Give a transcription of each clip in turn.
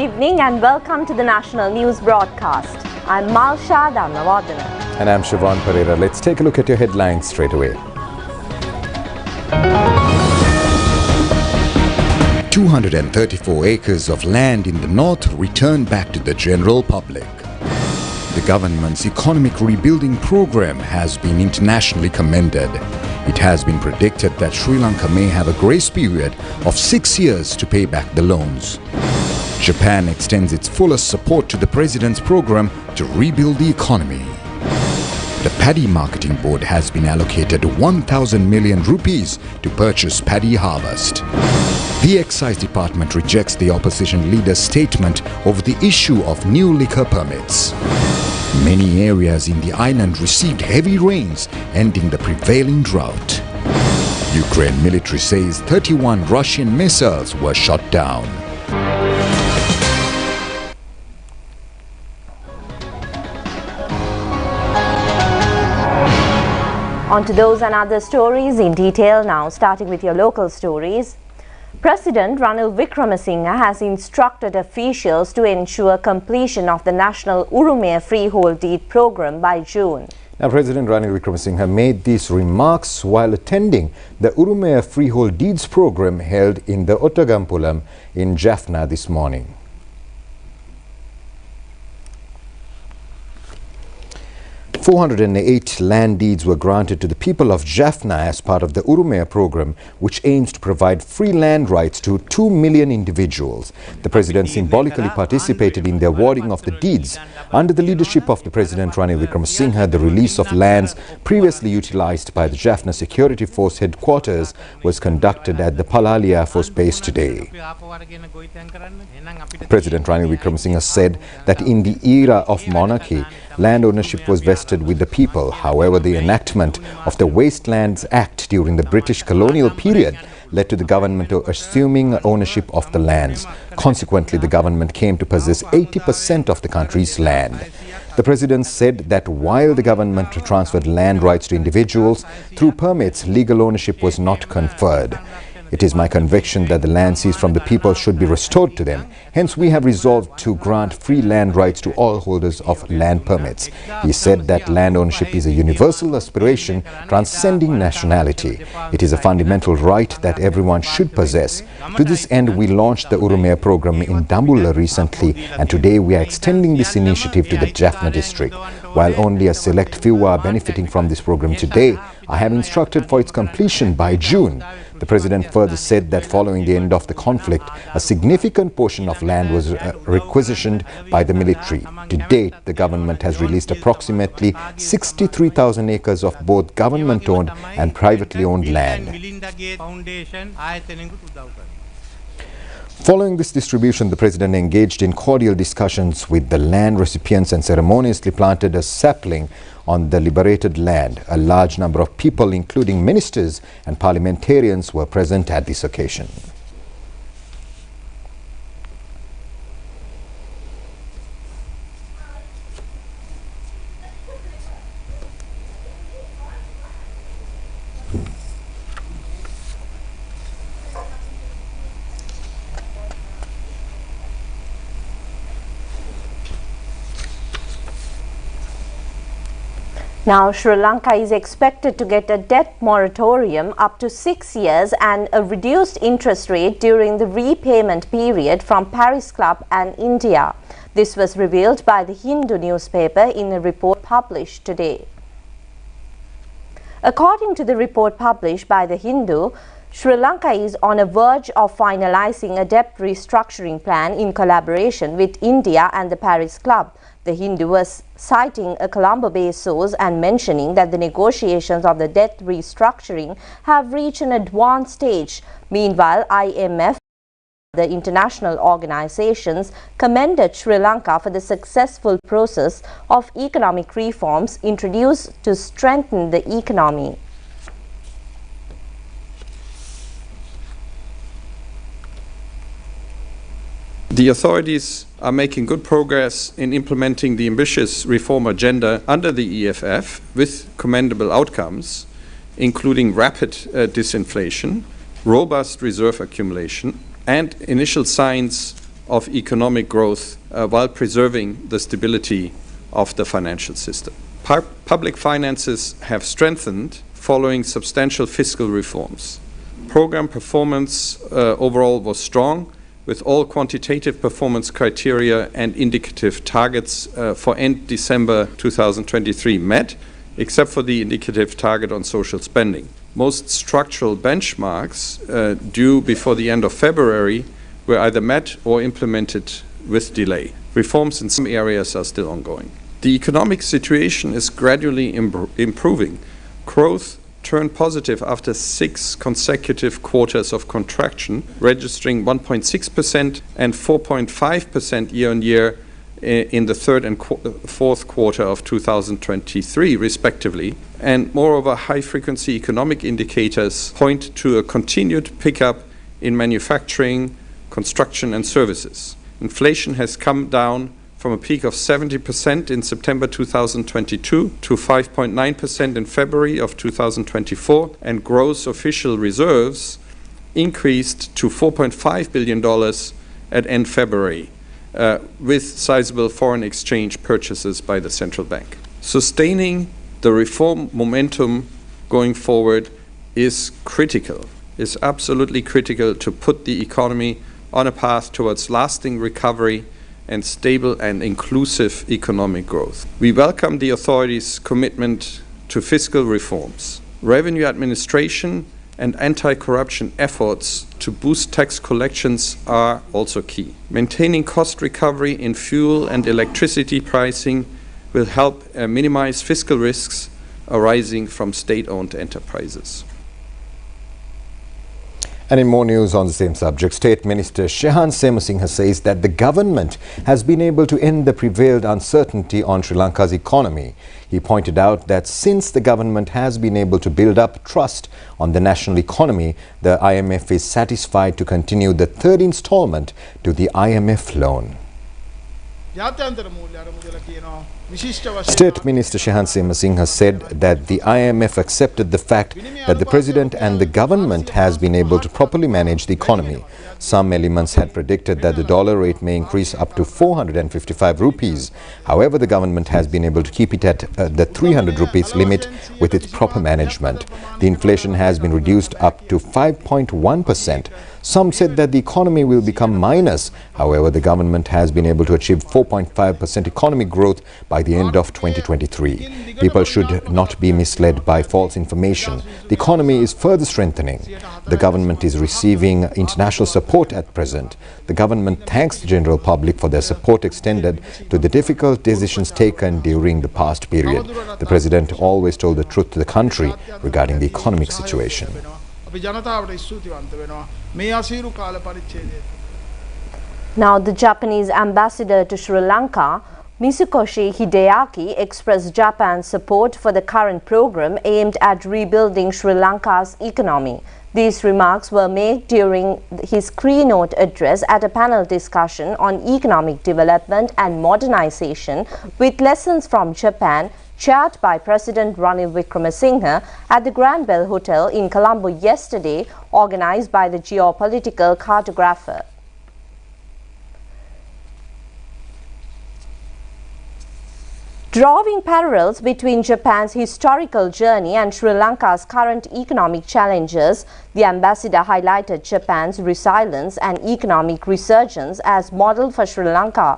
evening and welcome to the National News Broadcast. I'm Malsha Dhammawadana. And I'm Siobhan Pereira. Let's take a look at your headlines straight away. 234 acres of land in the north returned back to the general public. The government's economic rebuilding program has been internationally commended. It has been predicted that Sri Lanka may have a grace period of 6 years to pay back the loans. Japan extends its fullest support to the president's program to rebuild the economy. The Paddy Marketing Board has been allocated 1,000 million rupees to purchase paddy harvest. The Excise Department rejects the opposition leader's statement over the issue of new liquor permits. Many areas in the island received heavy rains, ending the prevailing drought. Ukraine military says 31 Russian missiles were shot down. On to those and other stories in detail now, starting with your local stories. President Ranil Wickremesinghe has instructed officials to ensure completion of the National Urumaya Freehold Deed Program by June. Now, President Ranil Wickremesinghe made these remarks while attending the Urumaya Freehold Deeds Program held in the Ottagampulam in Jaffna this morning. 408 land deeds were granted to the people of Jaffna as part of the Urumaya program, which aims to provide free land rights to 2 million individuals. The President symbolically participated in the awarding of the deeds. Under the leadership of the President Ranil Wickremesinghe, the release of lands previously utilized by the Jaffna Security Force headquarters was conducted at the Palali Air Force Base today. President Ranil Wickremesinghe said that in the era of monarchy, land ownership was vested with the people. However, the enactment of the Wastelands Act during the British colonial period led to the government assuming ownership of the lands. Consequently, the government came to possess 80% of the country's land. The President said that while the government transferred land rights to individuals, through permits, legal ownership was not conferred. It is my conviction that the land seized from the people should be restored to them. Hence, we have resolved to grant free land rights to all holders of land permits. He said that land ownership is a universal aspiration transcending nationality. It is a fundamental right that everyone should possess. To this end, we launched the Urumaya program in Dambulla recently, and today we are extending this initiative to the Jaffna district. While only a select few are benefiting from this program today, I have instructed for its completion by June. The President further said that following the end of the conflict, a significant portion of land was requisitioned by the military. To date, the government has released approximately 63,000 acres of both government-owned and privately owned land. Following this distribution, the President engaged in cordial discussions with the land recipients and ceremoniously planted a sapling on the liberated land. A large number of people, including ministers and parliamentarians, were present at this occasion. Now, Sri Lanka is expected to get a debt moratorium up to 6 years and a reduced interest rate during the repayment period from Paris Club and India. This was revealed by the Hindu newspaper in a report published today. According to the report published by the Hindu, Sri Lanka is on a verge of finalizing a debt restructuring plan in collaboration with India and the Paris Club. The Hindu was citing a Colombo-based source and mentioning that the negotiations of the debt restructuring have reached an advanced stage. Meanwhile, IMF and the international organizations commended Sri Lanka for the successful process of economic reforms introduced to strengthen the economy. The authorities are making good progress in implementing the ambitious reform agenda under the EFF with commendable outcomes, including rapid disinflation, robust reserve accumulation, and initial signs of economic growth while preserving the stability of the financial system. Public finances have strengthened following substantial fiscal reforms. Program performance overall was strong, with all quantitative performance criteria and indicative targets for end December 2023 met, except for the indicative target on social spending. Most structural benchmarks due before the end of February were either met or implemented with delay. Reforms in some areas are still ongoing. The economic situation is gradually improving. Growth turned positive after 6 consecutive quarters of contraction, registering 1.6% and 4.5% year-on-year in the third and fourth quarter of 2023, respectively. And moreover, high-frequency economic indicators point to a continued pickup in manufacturing, construction and services. Inflation has come down from a peak of 70% in September 2022 to 5.9% in February of 2024, and gross official reserves increased to $4.5 billion at end February, with sizable foreign exchange purchases by the central bank. Sustaining the reform momentum going forward is critical, is absolutely critical to put the economy on a path towards lasting recovery and stable and inclusive economic growth. We welcome the authorities' commitment to fiscal reforms. Revenue administration and anti-corruption efforts to boost tax collections are also key. Maintaining cost recovery in fuel and electricity pricing will help minimize fiscal risks arising from state-owned enterprises. And in more news on the same subject, State Minister Shehan Semasinghe says that the government has been able to end the prevailed uncertainty on Sri Lanka's economy. He pointed out that since the government has been able to build up trust on the national economy, the IMF is satisfied to continue the third installment to the IMF loan. State Minister Shehan Semasinghe said that the IMF accepted the fact that the President and the government has been able to properly manage the economy. Some elements had predicted that the dollar rate may increase up to 455 rupees. However, the government has been able to keep it at the 300 rupees limit with its proper management. The inflation has been reduced up to 5.1%. Some said that the economy will become minus. However, the government has been able to achieve 4.5% economic growth by the end of 2023. People should not be misled by false information. The economy is further strengthening. The government is receiving international support at present. The government thanks the general public for their support extended to the difficult decisions taken during the past period. The President always told the truth to the country regarding the economic situation. Now, the Japanese ambassador to Sri Lanka, Mitsukoshi Hideaki, expressed Japan's support for the current program aimed at rebuilding Sri Lanka's economy. These remarks were made during his keynote address at a panel discussion on economic development and modernization with lessons from Japan, chaired by President Ranil Wickremesinghe at the Grand Bell Hotel in Colombo yesterday, organized by the geopolitical cartographer. Drawing parallels between Japan's historical journey and Sri Lanka's current economic challenges, the ambassador highlighted Japan's resilience and economic resurgence as model for Sri Lanka.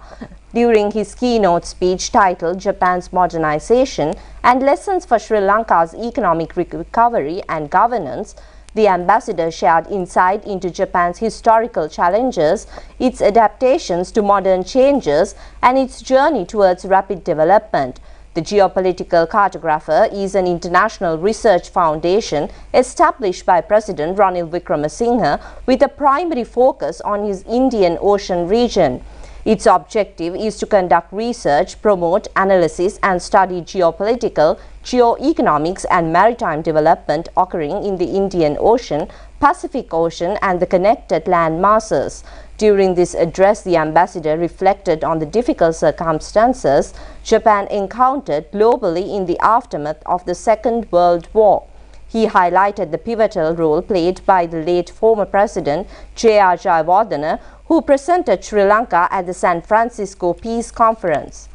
During his keynote speech titled Japan's Modernization and Lessons for Sri Lanka's Economic Recovery and Governance, the ambassador shared insight into Japan's historical challenges, its adaptations to modern changes, and its journey towards rapid development. The geopolitical cartographer is an international research foundation established by President Ranil Wickremesinghe with a primary focus on his Indian Ocean region. Its objective is to conduct research, promote analysis and study geopolitical, geoeconomics and maritime development occurring in the Indian Ocean, Pacific Ocean and the connected land masses. During this address, the ambassador reflected on the difficult circumstances Japan encountered globally in the aftermath of the Second World War. He highlighted the pivotal role played by the late former President J.R. Jayawardena, who presented Sri Lanka at the San Francisco Peace Conference.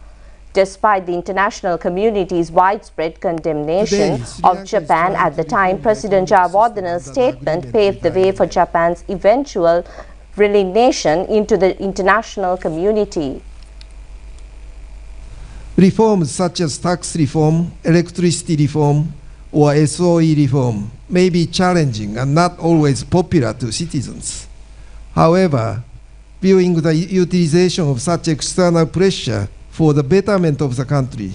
Despite the international community's widespread condemnation of Japan at the time, President Jayawardena's statement paved the way for Japan's eventual resignation into the international community. Reforms such as tax reform, electricity reform, or SOE reform may be challenging and not always popular to citizens. However, viewing the utilization of such external pressure for the betterment of the country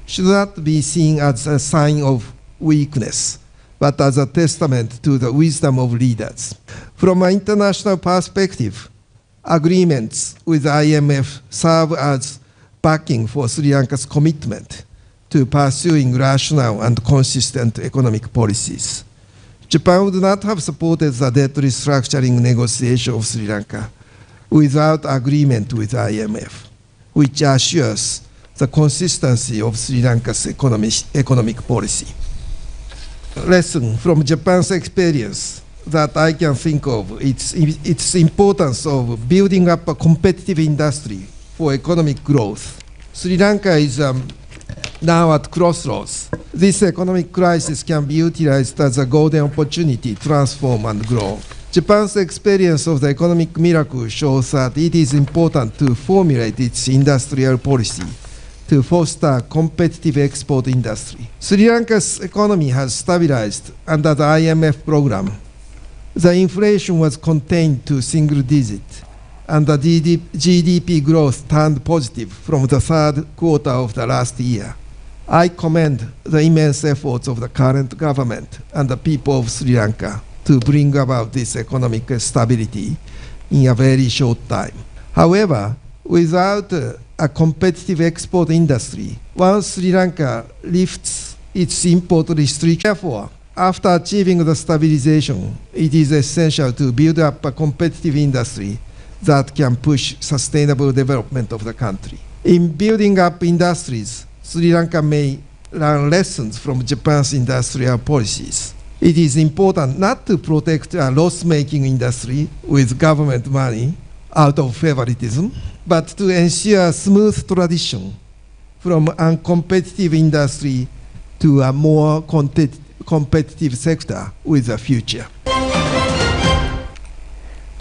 should not be seen as a sign of weakness, but as a testament to the wisdom of leaders. From an international perspective, agreements with the IMF serve as backing for Sri Lanka's commitment to pursuing rational and consistent economic policies. Japan would not have supported the debt restructuring negotiation of Sri Lanka without agreement with the IMF, which assures the consistency of Sri Lanka's economic policy. Lesson from Japan's experience that I can think of, its importance of building up a competitive industry for economic growth. Sri Lanka is now at crossroads. This economic crisis can be utilized as a golden opportunity to transform and grow. Japan's experience of the economic miracle shows that it is important to formulate its industrial policy to foster a competitive export industry. Sri Lanka's economy has stabilized under the IMF program. The inflation was contained to single digit, and the GDP growth turned positive from the third quarter of the last year. I commend the immense efforts of the current government and the people of Sri Lanka to bring about this economic stability in a very short time. However, without a competitive export industry, once Sri Lanka lifts its import restrictions, therefore, after achieving the stabilization, it is essential to build up a competitive industry that can push sustainable development of the country. In building up industries, Sri Lanka may learn lessons from Japan's industrial policies. It is important not to protect a loss-making industry with government money out of favoritism, but to ensure a smooth transition from a competitive industry to a more competitive sector with a future.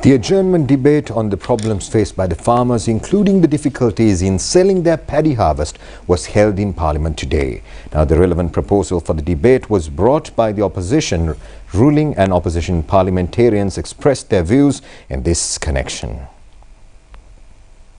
The adjournment debate on the problems faced by the farmers, including the difficulties in selling their paddy harvest, was held in Parliament today. Now, the relevant proposal for the debate was brought by the opposition. Ruling and opposition parliamentarians expressed their views in this connection.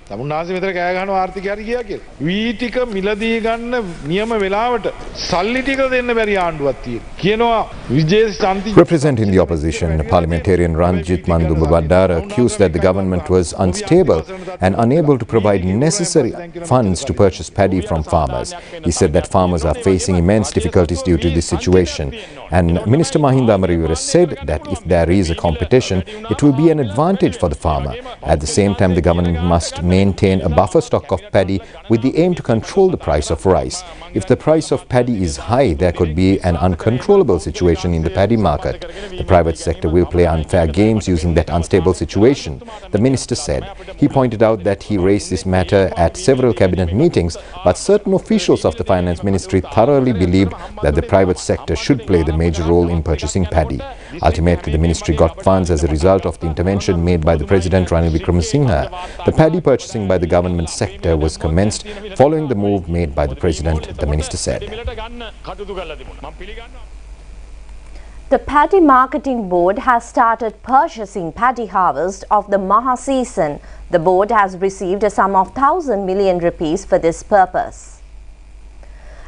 තමුන්නාසේ මෙතන කෑ ගහනවා ආර්ථිකයට ගියා කියලා. වී ටික මිලදී ගන්න නියම වෙලාවට සල්ලි ටික දෙන්න බැරි ආණ්ඩුවක් තියෙනවා. කියනවා විජේෂ් ශාන්ති. Representing the opposition, parliamentarian Ranjit Mandumba accused that the government was unstable and unable to provide necessary funds to purchase paddy from farmers. He said that farmers are facing immense difficulties due to this situation. And Minister Mahinda Amariwira said that if there is a competition, it will be an advantage for the farmer. At the same time, the government must maintain a buffer stock of paddy with the aim to control the price of rice. If the price of paddy is high, there could be an uncontrollable situation in the paddy market. The private sector will play unfair games using that unstable situation, the minister said. He pointed out that he raised this matter at several cabinet meetings, but certain officials of the finance ministry thoroughly believed that the private sector should play the major role in purchasing paddy. Ultimately, the ministry got funds as a result of the intervention made by the President Ranil Wickremesinghe. The paddy purchasing by the government sector was commenced following the move made by the President, the minister said. The Paddy Marketing Board has started purchasing paddy harvest of the Maha season. The board has received a sum of 1,000 million rupees for this purpose.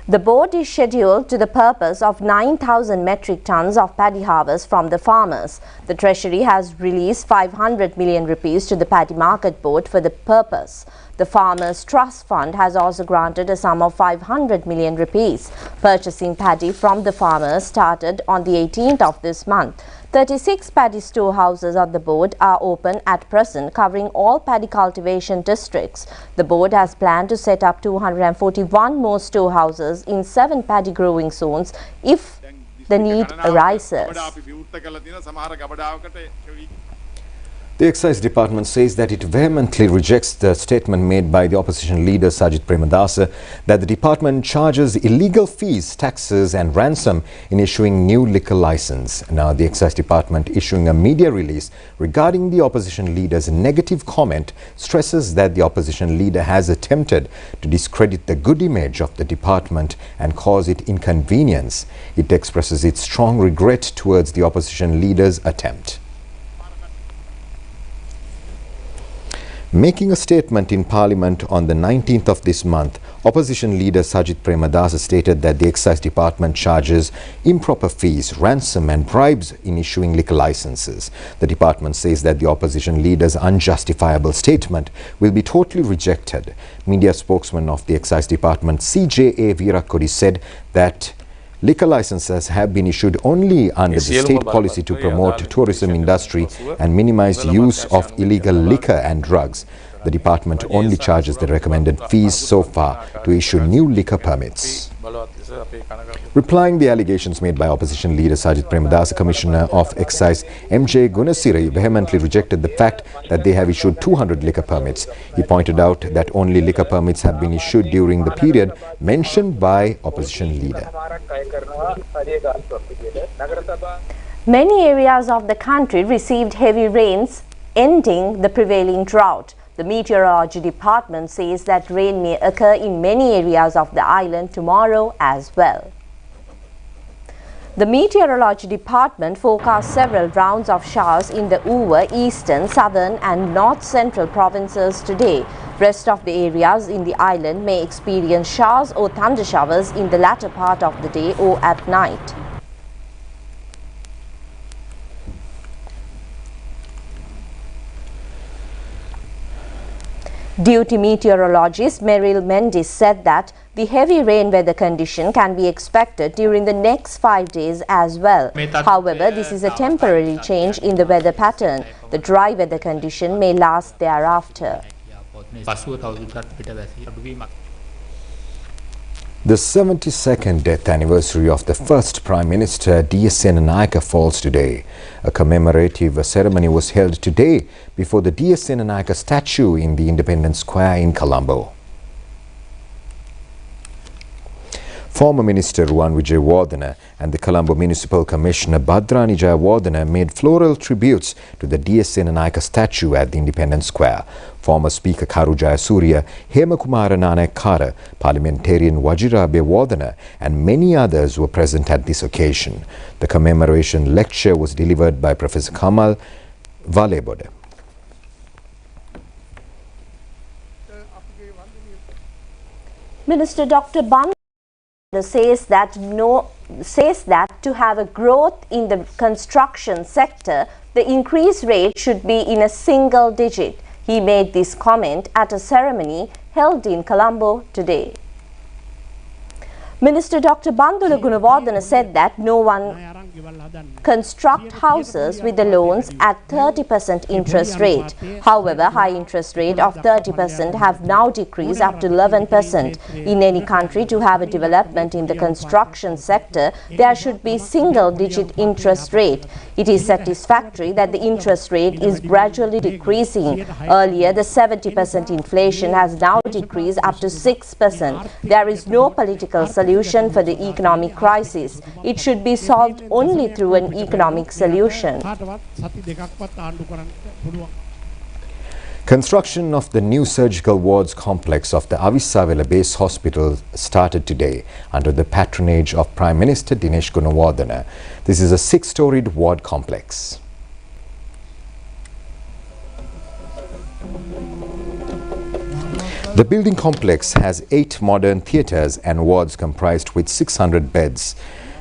The board is scheduled to the purpose of 9,000 metric tons of paddy harvest from the farmers. The Treasury has released 500 million rupees to the Paddy Market Board for the purpose. The Farmers Trust Fund has also granted a sum of 500 million rupees. Purchasing paddy from the farmers started on the 18th of this month. 36 paddy storehouses of the board are open at present, covering all paddy cultivation districts. The board has planned to set up 241 more storehouses in 7 paddy growing zones if the need arises. The Excise Department says that it vehemently rejects the statement made by the opposition leader Sajith Premadasa that the department charges illegal fees, taxes and ransom in issuing new liquor license. Now, the Excise Department issuing a media release regarding the opposition leader's negative comment stresses that the opposition leader has attempted to discredit the good image of the department and cause it inconvenience. It expresses its strong regret towards the opposition leader's attempt. Making a statement in Parliament on the 19th of this month, opposition leader Sajith Premadasa stated that the Excise Department charges improper fees, ransom and bribes in issuing liquor licenses. The department says that the opposition leader's unjustifiable statement will be totally rejected. Media spokesman of the Excise Department, CJA Virakodi, said that liquor licenses have been issued only under the state policy to promote tourism industry and minimize use of illegal liquor and drugs. The department only charges the recommended fees so far to issue new liquor permits. Replying the allegations made by opposition leader Sajith Premadasa, Commissioner of Excise MJ Gunasiri vehemently rejected the fact that they have issued 200 liquor permits. He pointed out that only liquor permits have been issued during the period mentioned by opposition leader. Many areas of the country received heavy rains, ending the prevailing drought. The Meteorology Department says that rain may occur in many areas of the island tomorrow as well. The Meteorology Department forecasts several rounds of showers in the Uva, eastern, southern and north-central provinces today. Rest of the areas in the island may experience showers or thunder showers in the latter part of the day or at night. Duty meteorologist Meryl Mendes said that the heavy rain weather condition can be expected during the next 5 days as well. However, this is a temporary change in the weather pattern. The dry weather condition may last thereafter. The 72nd death anniversary of the first Prime Minister D.S. Senanayake falls today. A commemorative ceremony was held today before the D.S. Senanayake statue in the Independence Square in Colombo. Former Minister Ruwan Wijewardena and the Colombo Municipal Commissioner Bhadrani Jayawardena made floral tributes to the D.S. Senanayake statue at the Independence Square. Former Speaker Karu Jayasuriya, Hemakumara Nanayakkara, Parliamentarian Wajira Bewardena and many others were present at this occasion. The commemoration lecture was delivered by Professor Kamal Valebode. Minister Dr. Ban says that to have a growth in the construction sector, the increase rate should be in a single digit. He made this comment at a ceremony held in Colombo today. Minister Dr. Bandula Gunawardena said that no one construct houses with the loans at 30% interest rate. However, high interest rate of 30% have now decreased up to 11%. In any country, to have a development in the construction sector, there should be single-digit interest rate. It is satisfactory that the interest rate is gradually decreasing. Earlier, the 70% inflation has now decreased up to 6%. There is no political solution for the economic crisis. It should be solved only through an economic solution. Construction of the new surgical wards complex of the Avissavela Base Hospital started today under the patronage of Prime Minister Dinesh Gunawardena. This is a 6-storied ward complex. The building complex has 8 modern theatres and wards comprised with 600 beds.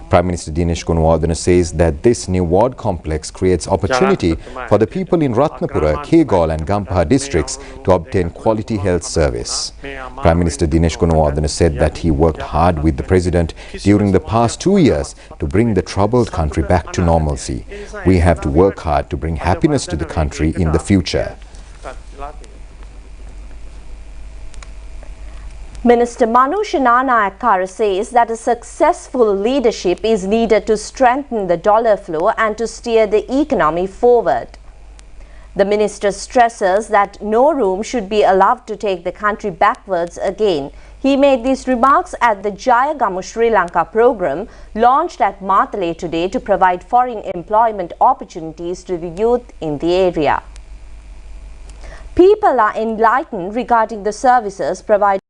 Prime Minister Dinesh Gunawardena says that this new ward complex creates opportunity for the people in Ratnapura, Kegol and Gampaha districts to obtain quality health service. Prime Minister Dinesh Gunawardena said that he worked hard with the President during the past 2 years to bring the troubled country back to normalcy. We have to work hard to bring happiness to the country in the future. Minister Manusha Nanayakkara says that a successful leadership is needed to strengthen the dollar flow and to steer the economy forward. The minister stresses that no room should be allowed to take the country backwards again. He made these remarks at the Jayagamu Sri Lanka program launched at Matale today to provide foreign employment opportunities to the youth in the area. People are enlightened regarding the services provided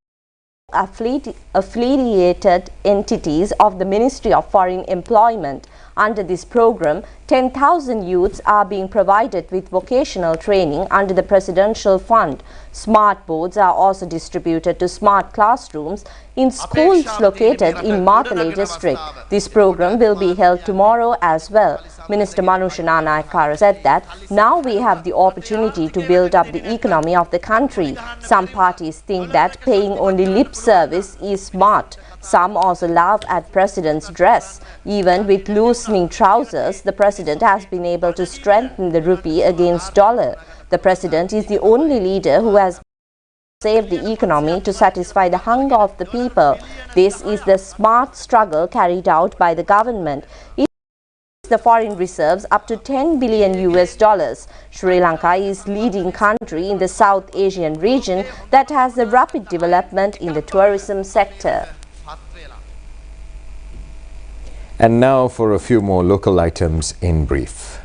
affiliated entities of the Ministry of Foreign Employment. Under this program, 10,000 youths are being provided with vocational training under the Presidential Fund. Smart boards are also distributed to smart classrooms in schools located in Matale district. This program will be held tomorrow as well. Minister Manusha Nanayakkara said that now we have the opportunity to build up the economy of the country. Some parties think that paying only lip service is smart. Some also laugh at President's dress. Even with loosening trousers, the President has been able to strengthen the rupee against dollar. The President is the only leader who has saved the economy to satisfy the hunger of the people. This is the smart struggle carried out by the government. The foreign reserves up to 10 billion US dollars. Sri Lanka is leading country in the South Asian region that has a rapid development in the tourism sector. And now for a few more local items in brief.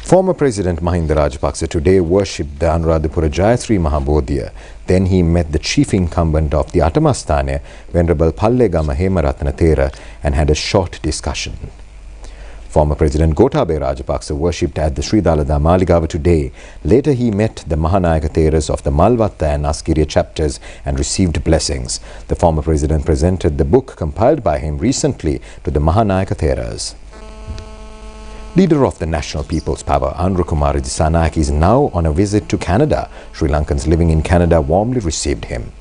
Former President Mahinda Rajapaksa today worshipped the Anuradhapura Jayasri Mahabodhiya. Then he met the chief incumbent of the Atamasthana, Venerable Pallegama Hemaratna Thera, and had a short discussion. Former President Gotabaya Rajapaksa worshipped at the Sri Dalada Maligawa today. Later he met the Mahanayaka Theras of the Malvatta and Askiriya chapters and received blessings. The former president presented the book compiled by him recently to the Mahanayaka Theras. Leader of the National People's Power, Andhra Kumar Dissanayake, is now on a visit to Canada. Sri Lankans living in Canada warmly received him.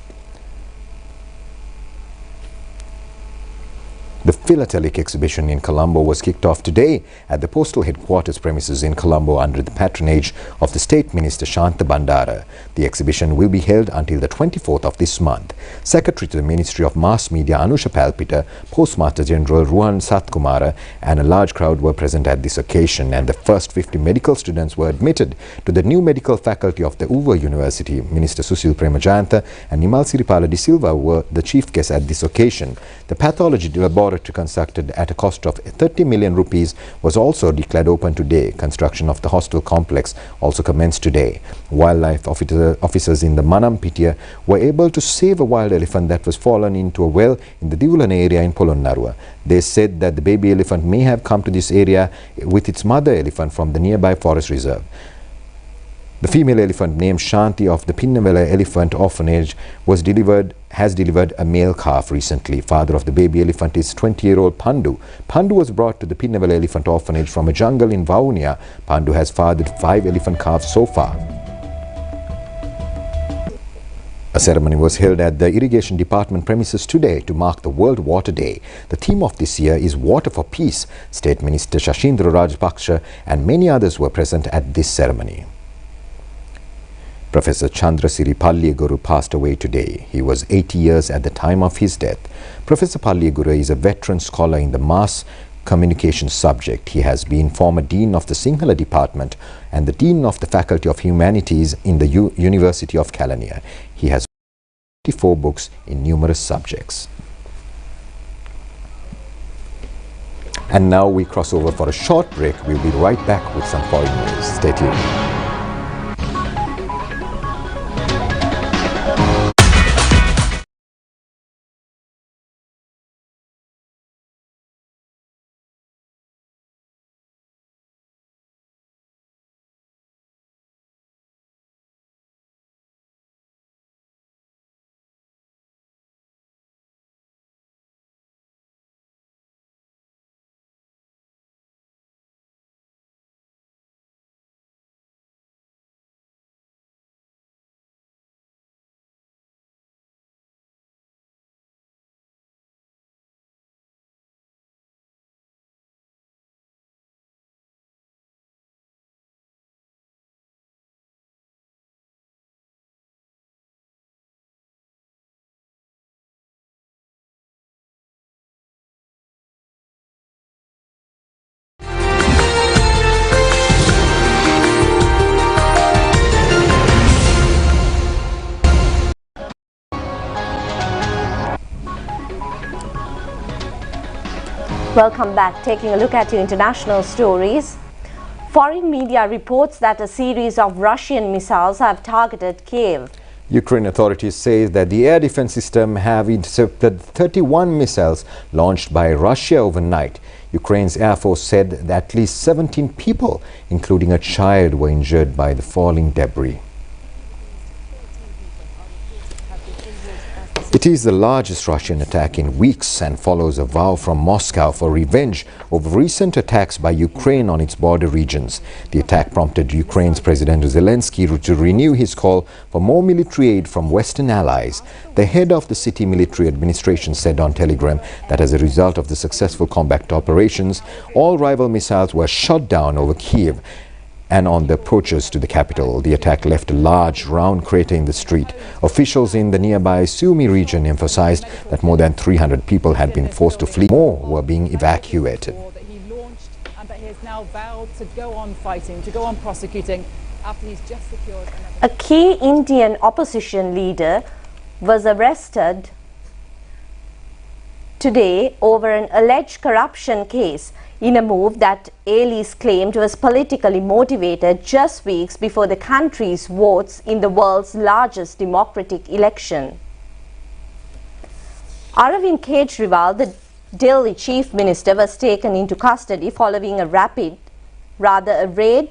The philatelic exhibition in Colombo was kicked off today at the postal headquarters premises in Colombo under the patronage of the State Minister Shanta Bandara. The exhibition will be held until the 24th of this month. Secretary to the Ministry of Mass Media Anusha Palpita, Postmaster General Ruhan Satkumara and a large crowd were present at this occasion, and the first 50 medical students were admitted to the new medical faculty of the Uva University. Minister Susil Premajayantha and Nimal Siripala de Silva were the chief guests at this occasion. The pathology laboratory constructed at a cost of 30 million rupees was also declared open today. Construction of the hostel complex also commenced today. Wildlife officers in the Manampitia were able to save a wild elephant that was fallen into a well in the Divulan area in Polonnarua. They said that the baby elephant may have come to this area with its mother elephant from the nearby forest reserve. The female elephant named Shanti of the Pinnavela Elephant Orphanage has delivered a male calf recently. Father of the baby elephant is 20-year-old Pandu. Pandu was brought to the Pinnavela Elephant Orphanage from a jungle in Vaunia. Pandu has fathered 5 elephant calves so far. A ceremony was held at the Irrigation Department premises today to mark the World Water Day. The theme of this year is Water for Peace. State Minister Shashindra Rajpaksha and many others were present at this ceremony. Professor Chandrasiri Palliguru passed away today. He was 80 years at the time of his death. Professor Palliguru is a veteran scholar in the mass communication subject. He has been former Dean of the Sinhala Department and the Dean of the Faculty of Humanities in the University of Kelaniya. He has 54 books in numerous subjects. And now we cross over for a short break. We'll be right back with some foreign news. Stay tuned. Welcome back. Taking a look at your international stories. Foreign media reports that a series of Russian missiles have targeted Kiev. Ukraine authorities say that the air defense system have intercepted 31 missiles launched by Russia overnight. Ukraine's Air Force said that at least 17 people, including a child, were injured by the falling debris. It is the largest Russian attack in weeks and follows a vow from Moscow for revenge over recent attacks by Ukraine on its border regions. The attack prompted Ukraine's President Zelensky to renew his call for more military aid from Western allies. The head of the city military administration said on Telegram that as a result of the successful combat operations, all rival missiles were shot down over Kiev and on the approaches to the capital. The attack left a large round crater in the street. Officials in the nearby Sumy region emphasized that more than 300 people had been forced to flee. More were being evacuated. He launched, but he has now vowed to go on fighting, to go on prosecuting after he's just secured A key Indian opposition leader was arrested today over an alleged corruption case in a move that Alis claimed was politically motivated just weeks before the country's votes in the world's largest democratic election. Arvind Kejriwal, the Delhi chief minister, was taken into custody following a raid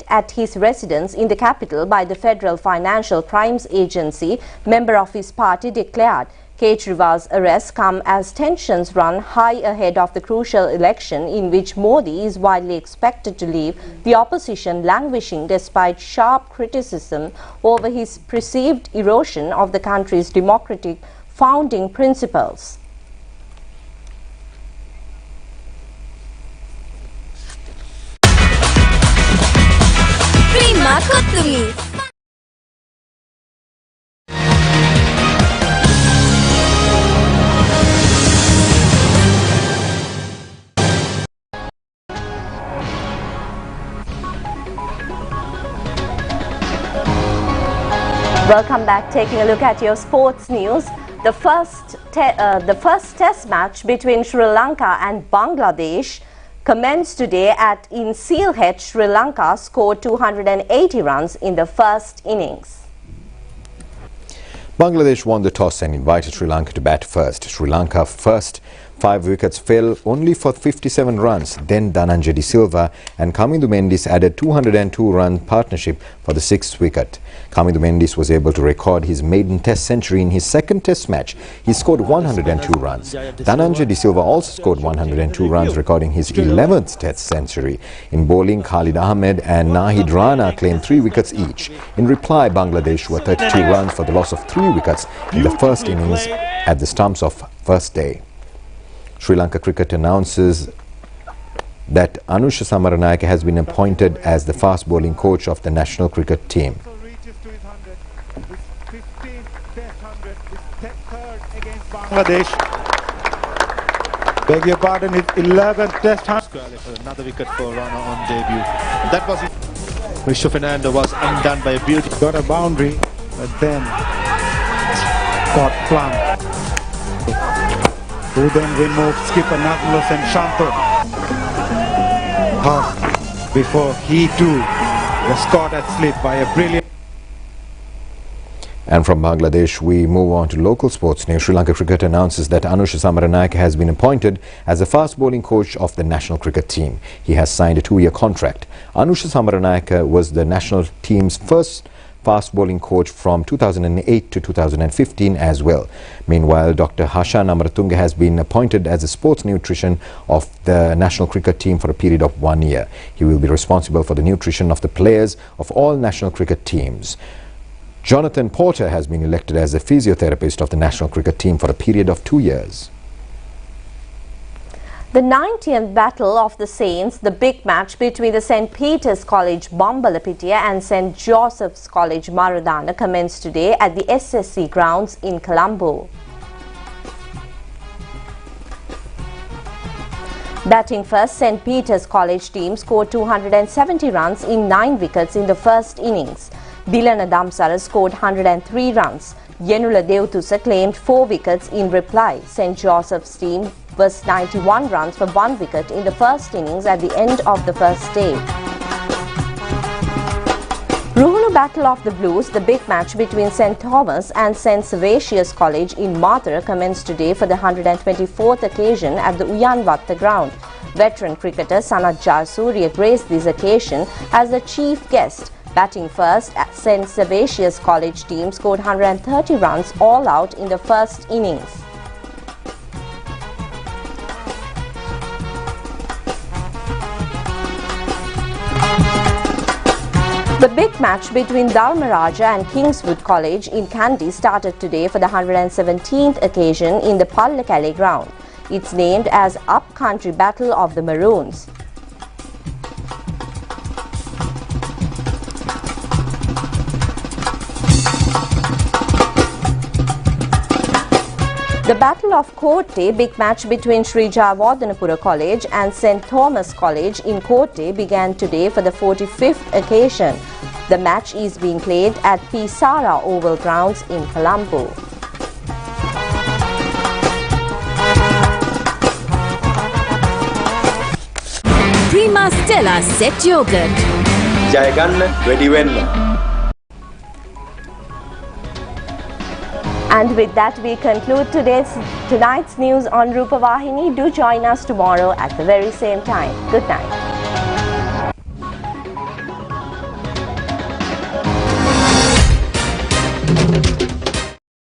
at his residence in the capital by the Federal Financial Crimes Agency, member of his party declared. Kejriwal's arrest comes as tensions run high ahead of the crucial election in which Modi is widely expected to leave the opposition languishing despite sharp criticism over his perceived erosion of the country's democratic founding principles. Welcome back. Taking a look at your sports news. The first test match between Sri Lanka and Bangladesh commenced today in Sylhet. Sri Lanka scored 280 runs in the first innings. Bangladesh won the toss and invited Sri Lanka to bat first. Sri Lanka first 5 wickets fell only for 57 runs. Then Dhananjay De Silva and Kamindu Mendis added 202-run partnership for the 6th wicket. Kamindu Mendis was able to record his maiden test century in his second test match. He scored 102 runs. Dhananjay De Silva also scored 102 runs, recording his 11th test century. In bowling, Khalid Ahmed and Nahid Rana claimed 3 wickets each. In reply, Bangladesh were 32 runs for the loss of 3 wickets in the first innings at the stumps of first day. Sri Lanka cricket announces that Anusha Samaranayake has been appointed as the fast bowling coach of the national cricket team. Bangladesh. Beg your pardon, it's 11th test. Another wicket for Rana on debut. That was it. Rishabh Fernando was undone by a beauty. Got a boundary, but then got flung. Who then removed skipper Nautilus and Shanto. Half before he too was caught at slip by a brilliant. And from Bangladesh, we move on to local sports news. Sri Lanka cricket announces that Anusha Samaranayake has been appointed as the fast bowling coach of the national cricket team. He has signed a 2-year contract. Anusha Samaranayake was the national team's first fast bowling coach from 2008 to 2015 as well. Meanwhile, Dr. Hashan Amaratunga has been appointed as the sports nutrition of the national cricket team for a period of 1 year. He will be responsible for the nutrition of the players of all national cricket teams. Jonathan Porter has been elected as the physiotherapist of the national cricket team for a period of 2 years. The 90th Battle of the Saints, the big match between the St. Peter's College Bambalapitiya and St. Joseph's College Maradana, commenced today at the SSC grounds in Colombo. Batting first, St. Peter's College team scored 270 runs in 9 wickets in the first innings. Dilana Damsara scored 103 runs. Yenula Deuthusa claimed 4 wickets in reply. St. Joseph's team was 91 runs for 1 wicket in the first innings at the end of the first day. Ruhunu Battle of the Blues, the big match between St. Thomas and St. Servatius College in Mathura, commenced today for the 124th occasion at the Uyanwatta ground. Veteran cricketer Sanath Jayasuriya graced this occasion as the chief guest. Batting first, St. Servatius College team scored 130 runs all out in the first innings. The big match between Dharmaraja and Kingswood College in Kandy started today for the 117th occasion in the Pallakale ground. It's named as Up-Country Battle of the Maroons. The Battle of Kotte, big match between Sri Jayawardhanapura College and St. Thomas College in Kotte, began today for the 45th occasion. The match is being played at Pisara Oval Grounds in Colombo. Prima Stella Set Yogurt. Jayaganna Wedi Wenna. And with that, we conclude tonight's news on Rupavahini. Do join us tomorrow at the very same time. Good night.